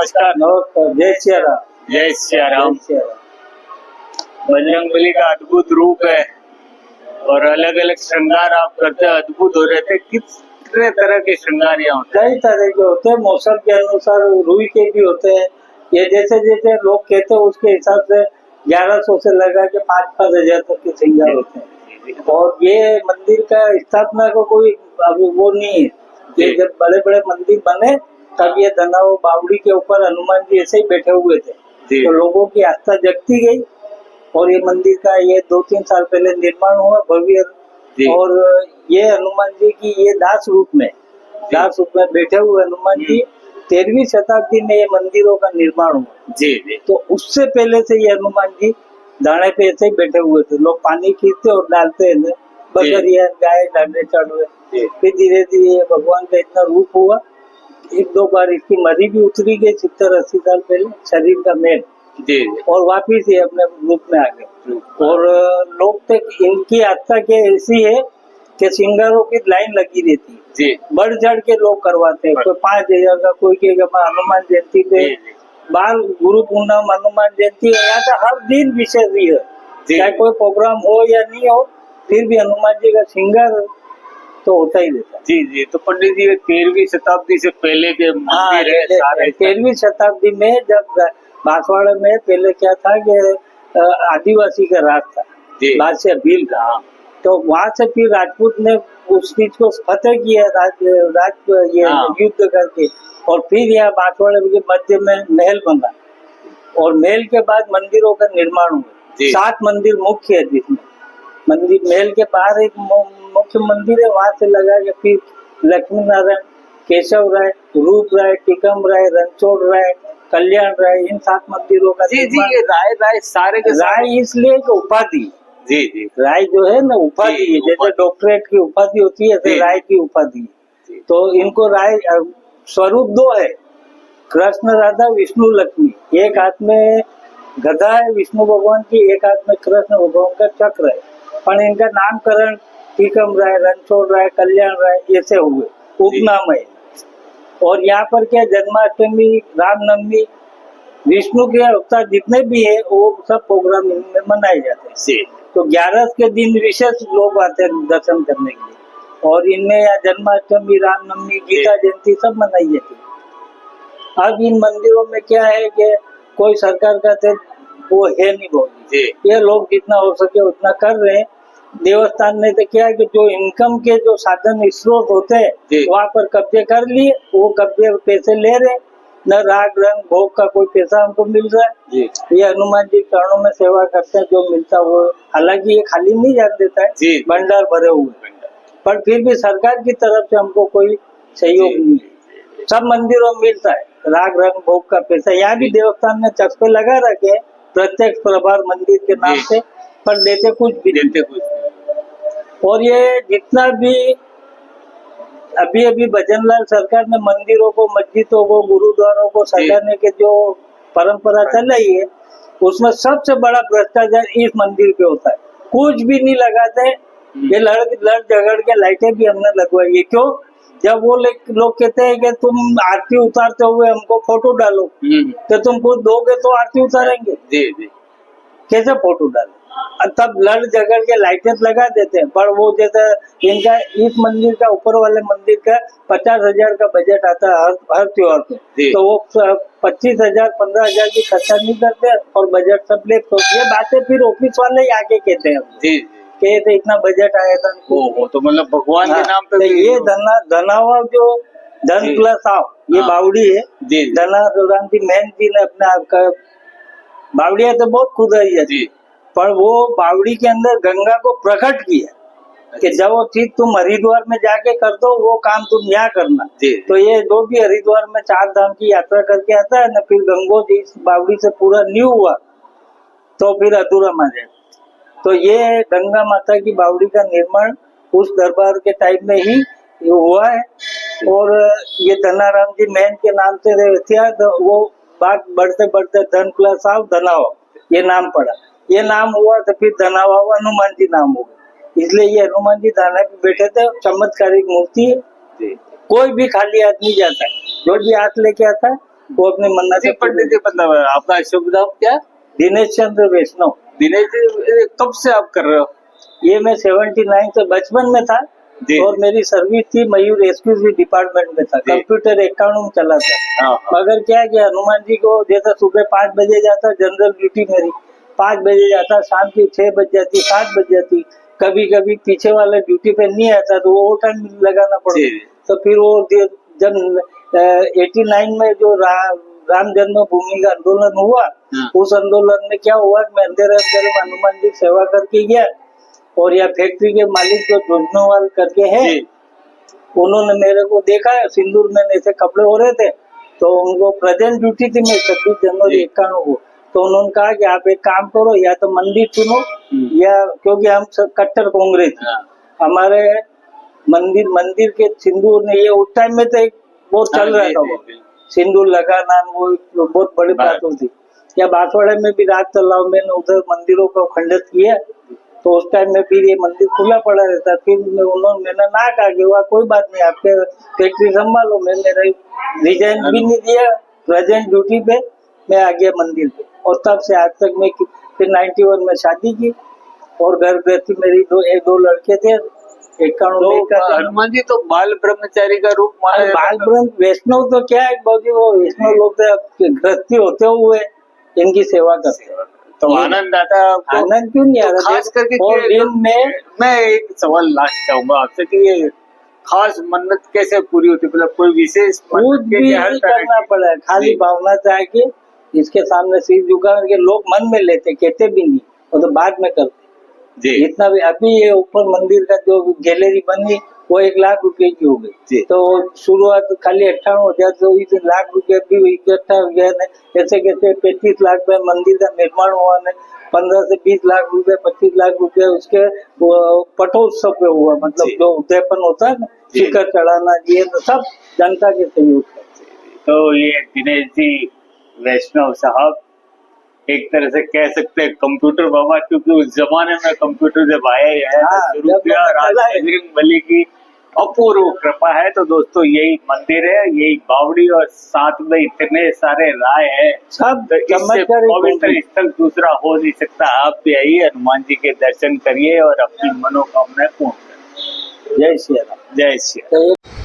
नमस्कार। नमस्कार। जय सिया राम। जय सिया राम। जय सिया राम। बजरंगबली का अद्भुत रूप है और अलग अलग श्रृंगार आप करते हैं, अद्भुत हो रहे थे। कितने तरह के श्रृंगार यहाँ होते कई तरह के होते हैं, मौसम के अनुसार रुई के भी होते हैं। ये जैसे जैसे लोग कहते हैं उसके हिसाब से 1100 से लगा के 5-5 हजार तक के श्रृंगार होते हैं। और ये मंदिर का स्थापना को कोई अभी वो नहीं है। ये जब बड़े बड़े मंदिर बने तब ये धनाव बावड़ी के ऊपर हनुमान जी ऐसे ही बैठे हुए थे, तो लोगों की आस्था जगती गई और ये मंदिर का ये 2-3 साल पहले निर्माण हुआ भव्य। और ये हनुमान जी की ये दास रूप में बैठे हुए हनुमान जी 13वीं शताब्दी में ये मंदिरों का निर्माण हुआ। जी। तो उससे पहले से ये हनुमान जी दाने पे ऐसे ही बैठे हुए थे। लोग पानी खींचते और डालते हैं, बकरिया गाय डालने चढ़ हुए। फिर धीरे धीरे भगवान का इतना रूप हुआ, 1-2 बार इसकी मरी भी उतरी गई 70-80 साल पहले, शरीर का मेल, और वापिस ये अपने रूप में आ गए। और लोग तक इनकी आस्था के ऐसी है कि श्रृंगारों की लाइन लगी रहती है, बढ़ चढ़ के लोग करवाते हैं। कोई 5000 का, कोई कहेगा हनुमान जयंती पे, बाल गुरु पूर्णिमा, हनुमान जयंती, यहाँ का हर दिन विशेष ही है। चाहे कोई प्रोग्राम हो या नहीं हो, फिर भी हनुमान जी का श्रृंगार तो होता ही रहता है। जी। तो पंडित जी 13वीं शताब्दी से पहले के मंदिर है सारे। 13वीं शताब्दी में जब बांसवाड़ा में पहले क्या था कि आदिवासी का राज था, बादशाह भील का, तो वहाँ से फिर राजपूत ने उस चीज को फतेह किया, युद्ध करके, और फिर यहाँ बांसवाड़ा के मध्य में महल बना और महल के बाद मंदिरों का निर्माण हुआ। 7 मंदिर मुख्य है, जिसमें मंदिर महल के बाहर एक मुख्य मंदिर है, वहां से लगा के फिर लक्ष्मी नारायण, केशव राय, रूप राय, टिकम राय, रणछोड़ राय, कल्याण राय, इन 7 मंदिरों का। जी। ये राय सारे के राय इसलिए उपाधि। जी। राय जो है ना उपाधि है, जैसे डॉक्टरेट की उपाधि होती है ऐसे राय की उपाधि। तो इनको राय स्वरूप 2 है, कृष्ण राधा विष्णु लक्ष्मी। एक हाथ में गदा है विष्णु भगवान की, एक हाथ में कृष्ण भगवान का चक्र है। पर इनका नामकरण टीकम राय, रणछोड़ राय, कल्याण राय ऐसे हुए, उपनाम है। और यहाँ पर क्या जन्माष्टमी, रामनवमी, विष्णु के अवतार जितने भी है वो सब प्रोग्राम इनमें मनाए जाते हैं। तो 11 के दिन विशेष लोग आते हैं दर्शन करने के लिए, और इनमें यहाँ जन्माष्टमी, रामनवमी, गीता जयंती सब मनाई जाती है। अब इन मंदिरों में क्या है कि कोई सरकार का वो है नहीं बहुत, ये लोग जितना हो सके उतना कर रहे हैं। देवस्थान ने तो क्या है कि जो इनकम के जो साधन स्रोत होते हैं वहाँ पर कब्जे कर लिए, वो कब्जे पैसे ले रहे, न राग रंग भोग का कोई पैसा हमको मिल रहा है। ये हनुमान जी चरणों में सेवा करते हैं, जो मिलता वो, हालांकि ये खाली नहीं जान देता है, भंडार भरे हुए, पर फिर भी सरकार की तरफ से हमको कोई सहयोग नहीं है। सब मंदिरों में मिलता है राग रंग भोग का पैसा। यहाँ भी देवस्थान ने चस्पे लगा रखे प्रत्यक्ष प्रभार मंदिर के नाम से, पर देते कुछ। और ये जितना भी अभी भजनलाल सरकार ने मंदिरों को, मस्जिदों को, गुरुद्वारों को सजाने के जो परंपरा चल रही है, उसमें सबसे बड़ा भ्रष्टाचार इस मंदिर पे होता है। कुछ भी नहीं लगाते, ये लड़ झगड़ के लाइटें भी हमने लगवाई है। क्यों? जब वो लोग कहते हैं कि तुम आरती उतारते हुए हमको फोटो डालो, तो तुम खुद दोगे तो आरती उतारेंगे? कैसे फोटो डालो? तब लड़ झगड़ के लाइटें लगा देते हैं। पर वो जैसे इनका इस मंदिर का, ऊपर वाले मंदिर का 50,000 का बजट आता है हर त्योहार पे, तो वो 25,000 15,000 की खर्चा नहीं करते और बजट सब ले। तो ये बातें फिर ऑफिस वाले ही आके कहते हैं कि इतना बजट आया था। तो मतलब भगवान के नाम पे ये धनावा जो धन प्लस आओ, ये बावड़ी है। धनाराम जी मेहन जी ने अपने आप का, बावड़िया तो बहुत खुदाई है, पर वो बावड़ी के अंदर गंगा को प्रकट किया कि जब वो चीज तुम हरिद्वार में जाके कर दो, वो काम तुम यहाँ करना। तो ये जो भी हरिद्वार में 4 धाम की यात्रा करके आता है ना, फिर गंगो जी इस बावड़ी से पूरा न्यू हुआ तो फिर अधूरा मान जाए। तो ये गंगा माता की बावड़ी का निर्माण उस दरबार के टाइम में ही हुआ है। और ये धनाराम जी मेहन के नाम से तो वो बात बढ़ते बढ़ते धन प्लस आओ धनावा ये नाम पड़ा। ये नाम हुआ तो फिर धनावा हनुमान जी नाम हो गया। इसलिए ये हनुमान जी धाना पे बैठे थे। चमत्कारिक मूर्ति है, कोई भी खाली हाथ नहीं जाता है। जो भी हाथ लेके आता है वो अपनी मन्नत जी पंडित जी, मतलब आपका शुभ नाम क्या? दिनेश चंद्र वैष्णव। दिनेश जी, कब से आप कर रहे हो? ये मैं 79 से बचपन में था जी। और मेरी सर्विस थी मयूर एक्सक्लूसिव डिपार्टमेंट में था, जी। कंप्यूटर 91 में चला था। हाँ, मगर क्या कि हनुमान जी को जैसा सुबह 5 बजे जाता, जनरल ड्यूटी मेरी 5 बजे जाता, शाम की 6 बज जाती, 7 बज जाती। कभी कभी पीछे वाला ड्यूटी पे नहीं आता तो वो टाइम लगाना पड़ता। जी। तो फिर वो जब 89 में जो राम जन्मभूमि का आंदोलन हुआ, उस आंदोलन में क्या हुआ कि मैं अंधेरे अंधेरे में हनुमान जी की सेवा करके गया। और यह फैक्ट्री के मालिक जो जोजनोवाल करके हैं, जी। उन्होंने मेरे को देखा है, सिंदूर में ऐसे कपड़े हो रहे थे, तो उनको प्रेजेंट ड्यूटी थी मैं 26 जनवरी 91 को। तो उन्होंने कहा कि आप एक काम करो, या तो मंदिर चुनो या, क्योंकि हम सब कट्टर कांग्रेस थे, हमारे मंदिर के सिंदूर ने, ये उस टाइम में तो एक बहुत चल रहा था, वो सिंदूर लगाना वो बहुत बड़ी बात होती। या बांसवाड़े में भी रात तलाव मैंने उधर मंदिरों को खंडित किया, तो उस टाइम में फिर ये मंदिर खुला पड़ा रहता। फिर मैंने ना कहा कि वह कोई बात नहीं, आपके फैक्ट्री संभालो। मैंने रिजाइन भी नहीं दिया, प्रेजेंट ड्यूटी पे मैं आ गया मंदिर पे। और तब से आज तक मैं फिर 91 में शादी की और घर गृहस्थी मेरी दो लड़के थे। 91 तो हनुमान जी तो बाल ब्रह्मचारी का रूप माना जाता बाल था। ब्रह्म वैष्णव तो क्या है बाबूजी, वो वैष्णव लोग तो गृहस्थी होते हुए इनकी सेवा करते हैं। तो आनंद आता है आपको? आनंद क्यों नहीं आ तो रहा? खास करके और दिन में मैं एक सवाल लास्ट चाहूंगा आपसे कि ये खास मन्नत कैसे पूरी होती है? मतलब कोई विशेष कुछ मन्नत भी के हर नहीं तरह करना की? पड़ा है, खाली जी। भावना चाह के इसके सामने सिर झुका के लोग मन में लेते, कहते भी नहीं, वो तो बाद में करते। जी। इतना भी अभी ये ऊपर मंदिर का जो गैलरी बनी वो 1 लाख रुपए की हो जी। गई। तो शुरुआत खाली 58,000 से हुई थी, लाख रुपए भी इकट्ठा हो गया। ऐसे कैसे 35 लाख में मंदिर का निर्माण हुआ ने, 15 से 20 लाख रुपए, 25 लाख रुपए उसके पटोत्सव पे हुआ। मतलब जी। जो उद्यापन होता है ना, जी। शिखर चढ़ाना, ये सब जनता के सहयोग से। तो ये दिनेश जी वैष्णव साहब एक तरह से कह सकते हैं कंप्यूटर बाबा, क्योंकि उस जमाने में कंप्यूटर जब आया ही है हाँ, शुरू जब किया, मैंने चला है। बजरंगबली की अपूर्व कृपा है। तो दोस्तों यही मंदिर है, यही बावड़ी, और साथ में इतने सारे राय है, सब तो इससे चमत्कार पवित्र स्थल दूसरा हो नहीं सकता। आप भी आइए, हनुमान जी के दर्शन करिए और अपनी मनोकामनाएं पूर्ण करिए। जय श्री राम। जय श्री राम।